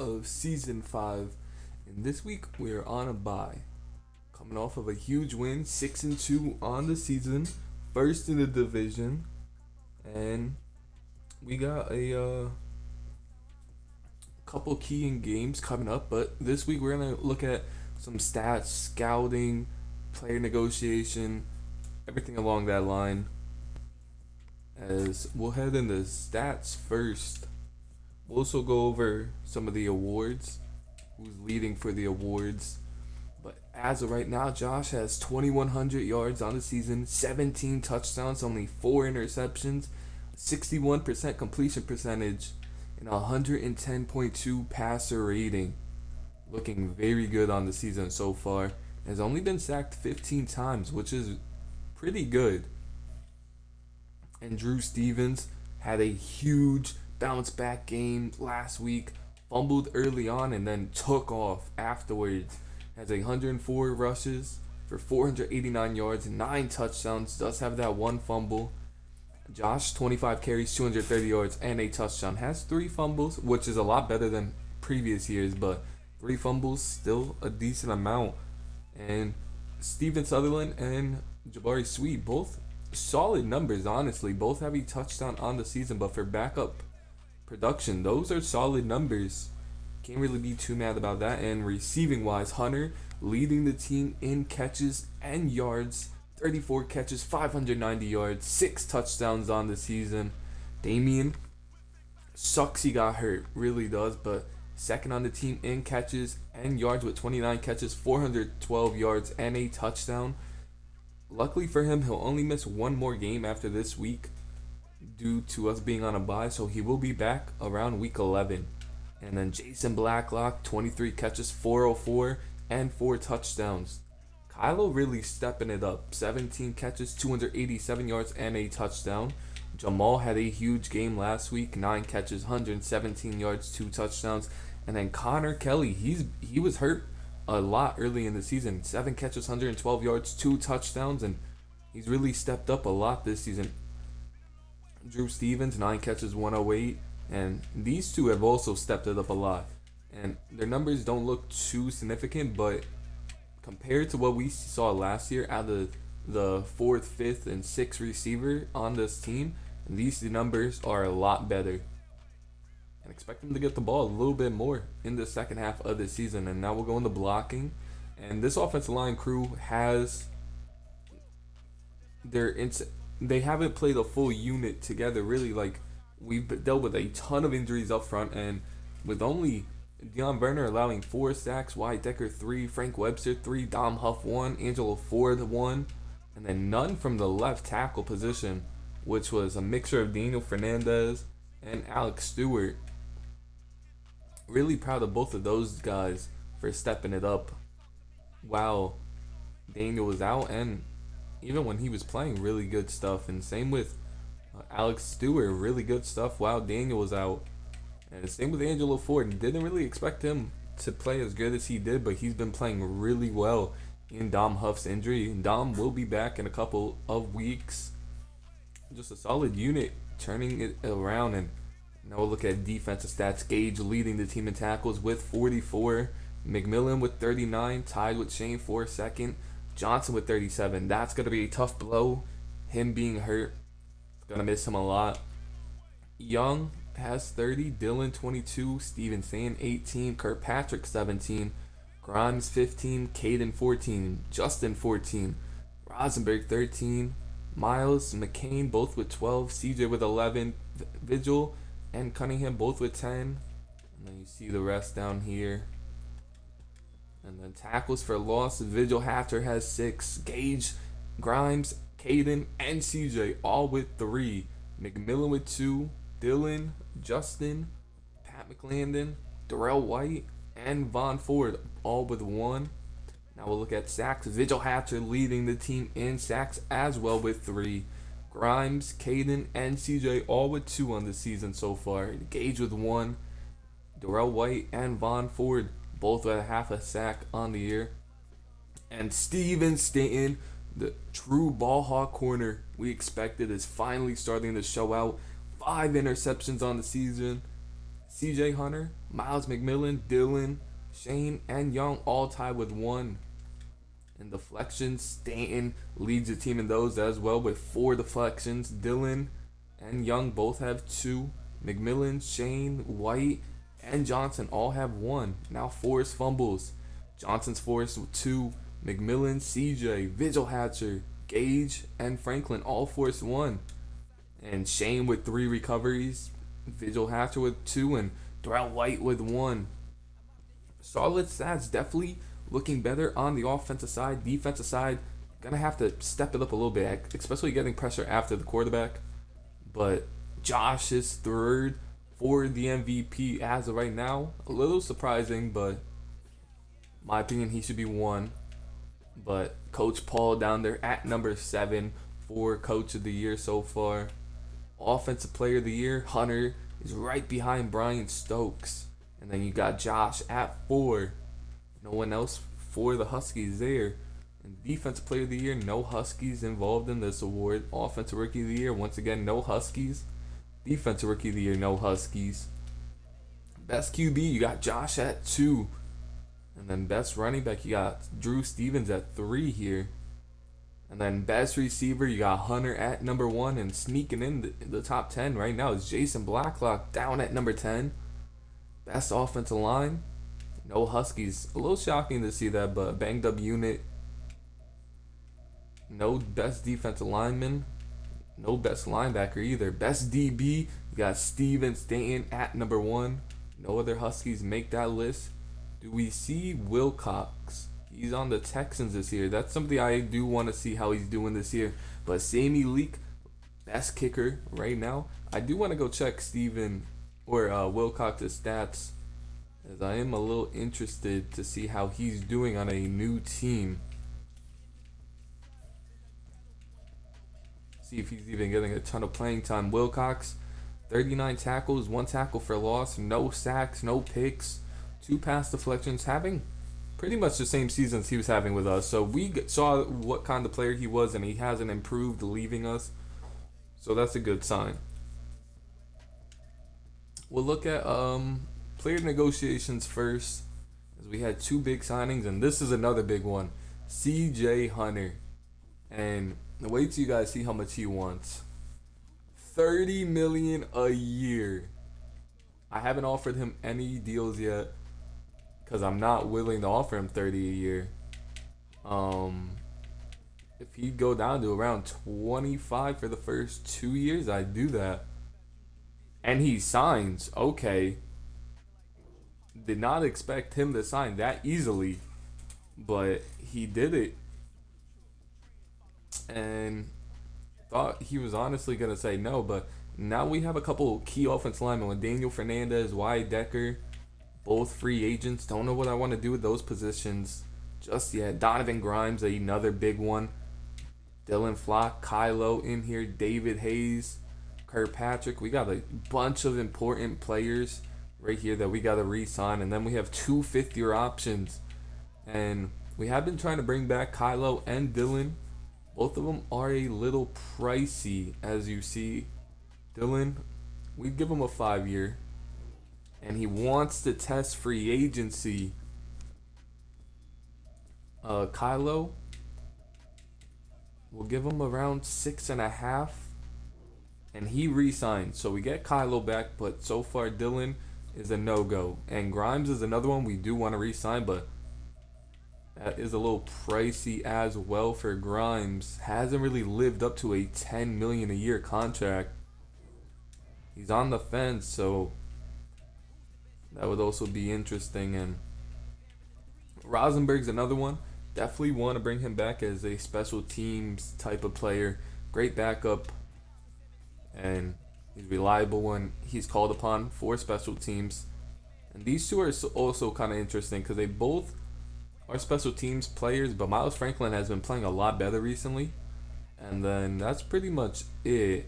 of Season 5. And this week we're on a bye. Coming off of a huge win, 6-2 on the season, first in the division. And we got a couple key in games coming up. But this week we're going to look at some stats, scouting, player negotiation, everything along that line. As we'll head into stats first. We'll also go over some of the awards, who's leading for the awards. But as of right now, Josh has 2,100 yards on the season, 17 touchdowns, only 4 interceptions, 61% completion percentage, and 110.2 passer rating. Looking very good on the season so far. Has only been sacked 15 times, which is pretty good. And Drew Stevens had a huge bounce back game last week, fumbled early on and then took off afterwards. Has 104 rushes for 489 yards, 9 touchdowns, does have that one fumble. Josh, 25 carries, 230 yards, and a touchdown. Has 3 fumbles, which is a lot better than previous years, but 3 fumbles, still a decent amount. And Steven Sutherland and Jabari Sweet, both solid numbers, honestly. Both have a touchdown on the season, but for backup production, those are solid numbers. Can't really be too mad about that. And receiving wise, Hunter leading the team in catches and yards. 34 catches, 590 yards, 6 touchdowns on the season. Damian sucks he got hurt, really does, but second on the team in catches and yards with 29 catches, 412 yards, and a touchdown. Luckily for him, he'll only miss one more game after this week due to us being on a bye, so he will be back around week 11. And then Jason Blacklock, 23 catches, 404, and 4 touchdowns. Kylo really stepping it up, 17 catches, 287 yards, and a touchdown. Jamal had a huge game last week, 9 catches, 117 yards, 2 touchdowns. And then Connor Kelly, he was hurt a lot early in the season. 7 catches, 112 yards, 2 touchdowns, and he's really stepped up a lot this season. Drew Stevens, 9 catches, 108, and these two have also stepped it up a lot. And their numbers don't look too significant, but compared to what we saw last year out of the 4th, 5th, and 6th receiver on this team, these numbers are a lot better. And expect them to get the ball a little bit more in the second half of the season. And now we'll go into blocking. And this offensive line crew has they haven't played a full unit together, really. Like, we've dealt with a ton of injuries up front, and with only Deion Werner allowing 4 sacks, Wyatt Decker 3, Frank Webster 3, Dom Huff 1, Angelo Ford 1, and then none from the left tackle position, which was a mixture of Daniel Fernandez and Alex Stewart. Really proud of both of those guys for stepping it up while Daniel was out, and even when he was playing, really good stuff. And same with Alex Stewart, really good stuff while Daniel was out. And same with Angelo Ford. Didn't really expect him to play as good as he did, but he's been playing really well in Dom Huff's injury. And Dom will be back in a couple of weeks. Just a solid unit, turning it around. And now we'll look at defensive stats. Gage leading the team in tackles with 44. McMillan with 39, tied with Shane for second. Johnson with 37. That's going to be a tough blow. Him being hurt, going to miss him a lot. Young has 30, Dylan 22, Steven Sand 18, Kirkpatrick 17, Grimes 15, Caden 14, Justin 14, Rosenberg 13, Miles, McCain both with 12, CJ with 11, Vigil and Cunningham both with 10. And then you see the rest down here. And then tackles for loss, Vigil Hatcher has 6, Gage, Grimes, Caden, and CJ all with 3, McMillan with 2, Dylan, Justin, Pat McClandon, Darrell White, and Von Ford all with 1. Now we'll look at sacks. Vigil Hatcher leading the team in sacks as well with 3. Grimes, Caden, and CJ all with 2 on the season so far. Gage with 1. Darrell White and Von Ford both with a half a sack on the year. And Steven Stanton, the true ball hawk corner we expected, is finally starting to show out. 5 interceptions on the season, CJ Hunter, Miles McMillan, Dylan, Shane, and Young all tied with 1. And deflections, Stanton leads the team in those as well with 4 deflections. Dylan and Young both have 2. McMillan, Shane, White, and Johnson all have 1. Now forced fumbles. Johnson's forced with 2. McMillan, CJ, Vigil Hatcher, Gage, and Franklin all forced 1. And Shane with 3 recoveries. Vigil Hatcher with 2. And Darrell White with 1. Solid stats, definitely looking better on the offensive side. Defensive side, gonna have to step it up a little bit, especially getting pressure after the quarterback. But Josh is 3rd for the MVP as of right now. A little surprising, but my opinion, he should be 1. But Coach Paul down there at number 7 for Coach of the Year so far. Offensive Player of the Year, Hunter is right behind Brian Stokes. And then you got Josh at 4. No one else for the Huskies there. And Defensive Player of the Year, no Huskies involved in this award. Offensive Rookie of the Year, once again, no Huskies. Defensive Rookie of the Year, no Huskies. Best QB, you got Josh at 2. And then best running back, you got Drew Stevens at 3 here. And then best receiver, you got Hunter at number 1. And sneaking in the top 10 right now is Jason Blacklock down at number 10. Best offensive line, no Huskies. A little shocking to see that, but banged up unit. No best defensive lineman. No best linebacker either. Best DB, you got Steven Stanton at number 1. No other Huskies make that list. Do we see Wilcox? He's on the Texans this year. That's something I do want to see how he's doing this year. But Sammy Leak, best kicker right now. I do want to go check Steven or Wilcox's stats, as I am a little interested to see how he's doing on a new team. See if he's even getting a ton of playing time. Wilcox, 39 tackles, 1 tackle for loss, no sacks, no picks, 2 pass deflections, having pretty much the same seasons he was having with us. So we saw what kind of player he was, and he hasn't improved leaving us. So that's a good sign. We'll look at player negotiations first, as we had 2 big signings, and this is another big one. CJ Hunter. And wait till you guys see how much he wants. $30 million a year. I haven't offered him any deals yet, because I'm not willing to offer him 30 a year. If he'd go down to around 25 for the first 2 years, I'd do that. And he signs. Okay. Did not expect him to sign that easily, but he did it. And thought he was honestly going to say no, but now we have a couple key offensive linemen with Daniel Fernandez, Wyatt Decker, both free agents. Don't know what I want to do with those positions just yet. Donovan Grimes, another big one. Dylan Flock, Kylo in here, David Hayes, Kirkpatrick. We got a bunch of important players right here that we got to re-sign. And then we have 2 fifth-year options. And we have been trying to bring back Kylo and Dylan. Both of them are a little pricey, as you see. Dylan, we'd give him a 5-year. And he wants to test free agency. Kylo, we'll give him around 6.5. And he re-signed. So we get Kylo back, but so far Dylan is a no-go. And Grimes is another one we do want to re-sign, but that is a little pricey as well for Grimes. Hasn't really lived up to a $10 million a year contract. He's on the fence, so that would also be interesting. And Rosenberg's another one. Definitely want to bring him back as a special teams type of player. Great backup. And he's reliable when he's called upon for special teams. And these two are also kind of interesting because they both are special teams players, but Miles Franklin has been playing a lot better recently. And then that's pretty much it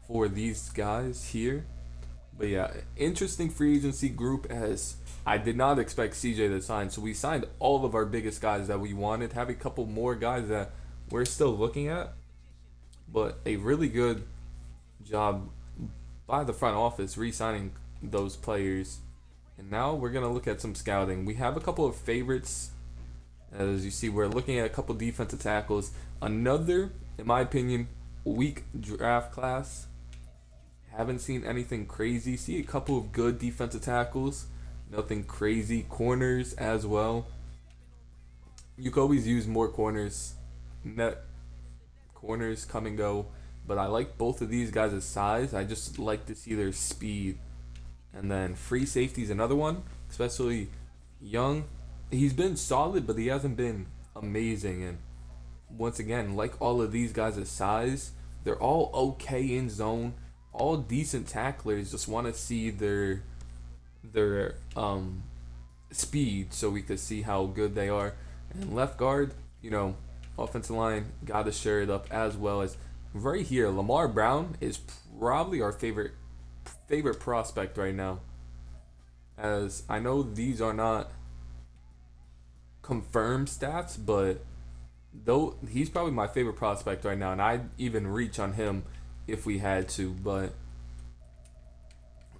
for these guys here. But yeah, interesting free agency group, as I did not expect CJ to sign. So we signed all of our biggest guys that we wanted. Have a couple more guys that we're still looking at. But a really good job by the front office re-signing those players. And now we're going to look at some scouting. We have a couple of favorites. As you see, we're looking at a couple defensive tackles. Another, in my opinion, weak draft class. Haven't seen anything crazy. See a couple of good defensive tackles. Nothing crazy. Corners as well. You could always use more corners. Net corners come and go. But I like both of these guys' size. I just like to see their speed. And then free safety is another one, especially Young. He's been solid, but he hasn't been amazing. And once again, like all of these guys' size, they're all okay in zone. All decent tacklers. Just want to see their speed so we could see how good they are. And left guard, offensive line got to share it up as well as right here. Lamar Brown is probably our favorite prospect right now. As I know these are not confirmed stats, but though he's probably my favorite prospect right now, and I'd even reach on him if we had to. But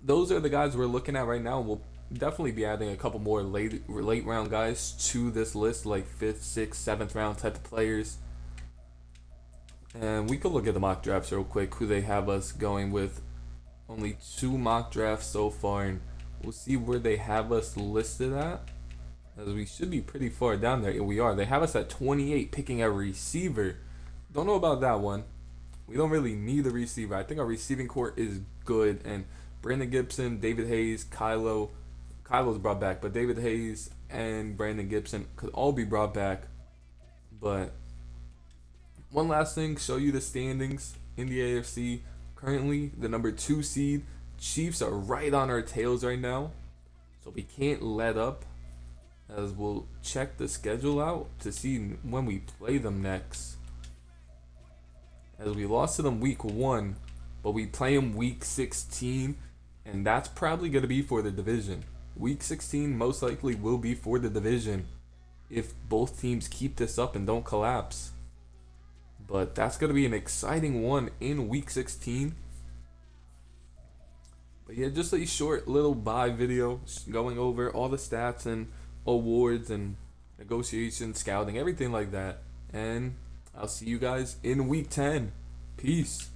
those are the guys we're looking at right now. We'll definitely be adding a couple more late round guys to this list, like 5th, 6th, 7th round type of players. And we could look at the mock drafts real quick, who they have us going with. Only 2 mock drafts so far, and we'll see where they have us listed at, as we should be pretty far down there. We are. They have us at 28, picking a receiver. Don't know about that one. We don't really need a receiver. I think our receiving core is good, and Brandon Gibson, David Hayes, Kylo's brought back, but David Hayes and Brandon Gibson could all be brought back. But one last thing, show you the standings in the AFC. Currently, the number 2 seed, Chiefs are right on our tails right now, so we can't let up, as we'll check the schedule out to see when we play them next. As we lost to them week 1, but we play them week 16, and that's probably going to be for the division. Week 16 most likely will be for the division if both teams keep this up and don't collapse. But that's going to be an exciting one in week 16. But yeah, just a short little bye video going over all the stats and awards and negotiation, scouting, everything like that. And I'll see you guys in week 10. Peace.